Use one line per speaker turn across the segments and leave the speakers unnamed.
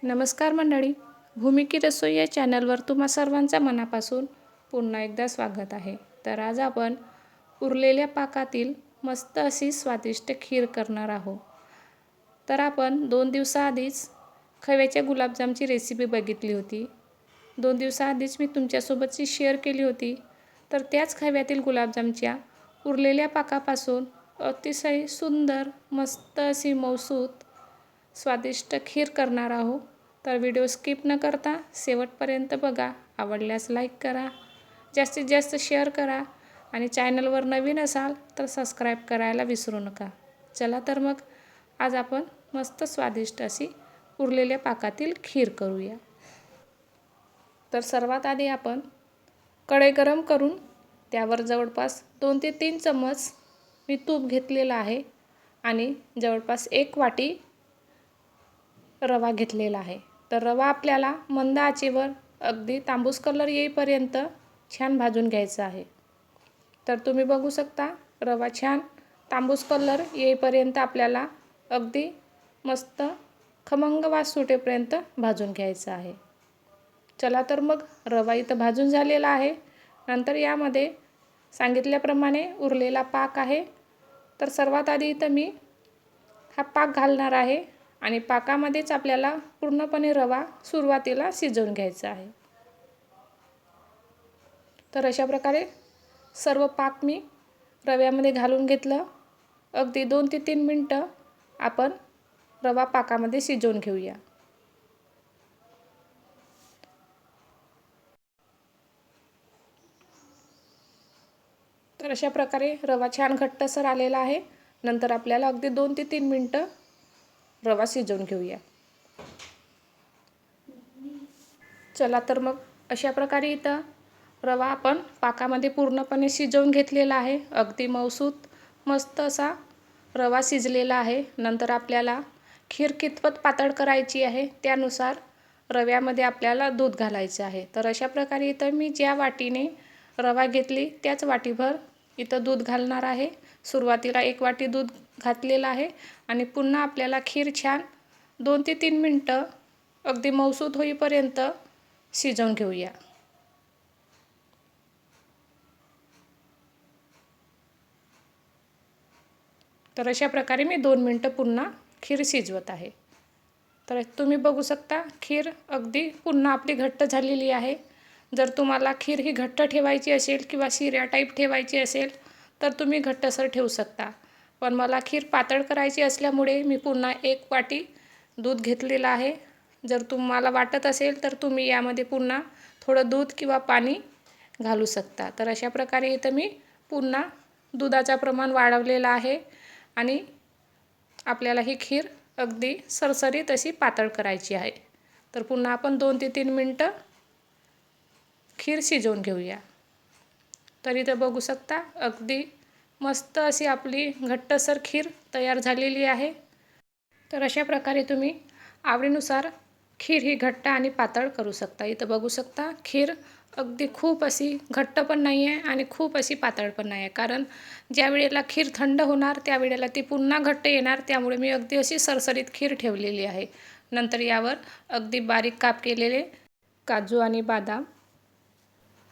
नमस्कार मंडळी, भूमिकी रसोई या चॅनलवर तुम्हा सर्वांचं मनापासून पुन्हा एकदा स्वागत आहे. तर आज आपण उरलेल्या पाकातील मस्त अशी स्वादिष्ट खीर करणार आहोत. तर आपण 2 दिवसाआधीच खव्याच्या गुलाबजामची रेसिपी बघितली होती. 2 दिवसाआधीच मी तुमच्यासोबतची शेअर केली होती. तर त्याच खव्यातील गुलाबजामच्या उरलेल्या पाकापासून अतिशय सुंदर मस्त अशी मऊसूत स्वादिष्ट खीर करणार आहोत. तर व्हिडिओ स्किप न करता शेवटपर्यंत बघा. आवडल्यास लाईक करा, जास्तीत जास्त शेअर करा आणि चॅनलवर नवीन असाल तर सबस्क्राईब करायला विसरू नका. चला तर मग आज आपण मस्त स्वादिष्ट अशी उरलेल्या पाकातील खीर करूया. तर सर्वात आधी आपण कढई गरम करून त्यावर जवळपास 2 ते 3 चम्मच मी तूप घेतलेलं आहे आणि जवळपास 1 वाटी रवा घेतलेला आहे. तर रवा आपल्याला मंद आचेवर अगदी तांबूस कलर येईपर्यंत छान भाजून घ्यायचा आहे. तर तुम्ही बघू शकता रवा छान तांबूस कलर येईपर्यंत आपल्याला अगदी मस्त खमंग वास सुटेपर्यंत भाजून घ्यायचा आहे. चला तर मग रवा इथं भाजून झालेला आहे. नंतर यामध्ये सांगितल्याप्रमाणे उरलेला पाक आहे. तर सर्वात आधी इथं मी हा पाक घालणार आहे आणि पाकामध्येच आपल्याला पूर्णपणे रवा सुरुवातीला शिजवून घ्यायचा आहे. तर अशा प्रकारे सर्व पाक मी रव्यामध्ये घालून घेतलं. अगदी 2 ते 3 मिनटं आपण रवा पाकामध्ये शिजवून घेऊया. तर अशा प्रकारे रवा छान घट्टसर आलेला आहे. नंतर आपल्याला अगदी 2 ते 3 मिनटं रवा शिजवून घेऊया. चला तर मग अशा प्रकारे इथं रवा आपण पाकामध्ये पूर्णपणे शिजवून घेतलेला आहे. अगदी मऊसूत मस्त असा रवा शिजलेला आहे. नंतर आपल्याला खीर कितपत पातळ करायची आहे त्यानुसार रव्यामध्ये आपल्याला दूध घालायचं आहे. तर अशा प्रकारे इथं मी ज्या वाटीने रवा घेतली त्याच वाटीभर इथं दूध घालणार आहे. सुरुवातीला 1 वाटी दूध घातलेलं आहे आणि पुन्हा आपल्याला खीर छान 2 ते 3 मिनटं अगदी मऊसूत होईपर्यंत शिजवून घेऊया. तर अशा प्रकारे मी 2 मिनटं पुन्हा खीर शिजवत आहे. तर तुम्ही बघू शकता खीर अगदी पुन्हा आपली घट्ट झालेली आहे. जर तुम्हाला खीर ही घट्ट ठेवायची असेल किंवा शिऱ्या टाईप ठेवायची असेल तर तुम्ही घट्टसर ठेवू शकता. पण मला खीर पातळ करायची असल्यामुळे मी पुन्हा 1 वाटी दूध घेतलेलं आहे. जर तुम्हाला वाटत असेल तर तुम्ही यामध्ये पुन्हा थोडं दूध किंवा पाणी घालू शकता. तर अशा प्रकारे इथं मी पुन्हा दुधाचं प्रमाण वाढवलेलं आहे आणि आपल्याला ही खीर अगदी सरसरीत अशी पातळ करायची आहे. तर पुन्हा आपण 2 ते 3 मिनटं खीर शिजवून घेऊया. तर इथं बघू शकता अगदी मस्त अशी आपली घट्टसर खीर तयार झालेली आहे. तर अशा प्रकारे तुम्ही आवडीनुसार खीर ही घट्ट आणि पातळ करू शकता. इथं बघू शकता खीर अगदी खूप अशी घट्ट पण नाही आहे आणि खूप अशी पातळ पण नाही आहे. कारण ज्या वेळेला खीर थंड होणार त्यावेळेला ती पुन्हा घट्ट येणार. त्यामुळे मी अगदी अशी सरसरीत खीर ठेवलेली आहे. नंतर यावर अगदी बारीक काप केलेले काजू आणि बदाम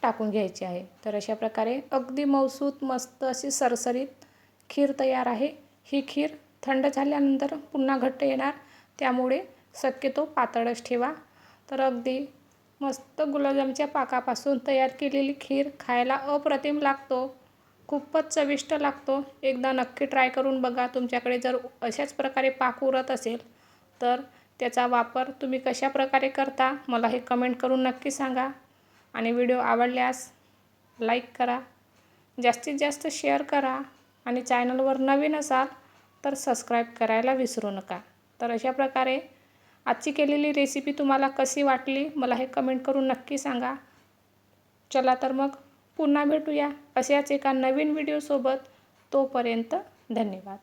टाकून घ्यायचे आहे. तर अशा प्रकारे अगदी मऊसूत मस्त अशी सरसरीत खीर तयार आहे. ही खीर थंड झाल्यानंतर पुन्हा घट्ट येणार. त्यामुळे शक्यतो पातळच ठेवा. तर अगदी मस्त गुलाबजामच्या पाकापासून तयार केलेली खीर खायला अप्रतिम लागतो. खूपच चविष्ट लागतो. एकदा नक्की ट्राय करून बघा. तुमच्याकडे जर अशाच प्रकारे पाक उरत असेल तर त्याचा वापर तुम्ही कशा प्रकारे करता मला हे कमेंट करून नक्की सांगा. आणि व्हिडिओ आवडल्यास लाईक करा, जास्तीत जास्त शेअर करा आणि चॅनलवर नवीन असाल तर सबस्क्राईब करायला विसरू नका. तर अशा प्रकारे आजची केलेली रेसिपी तुम्हाला कशी वाटली मला हे कमेंट करून नक्की सांगा. चला तर मग पुन्हा भेटूया अशाच एका नवीन व्हिडिओसोबत. तोपर्यंत धन्यवाद.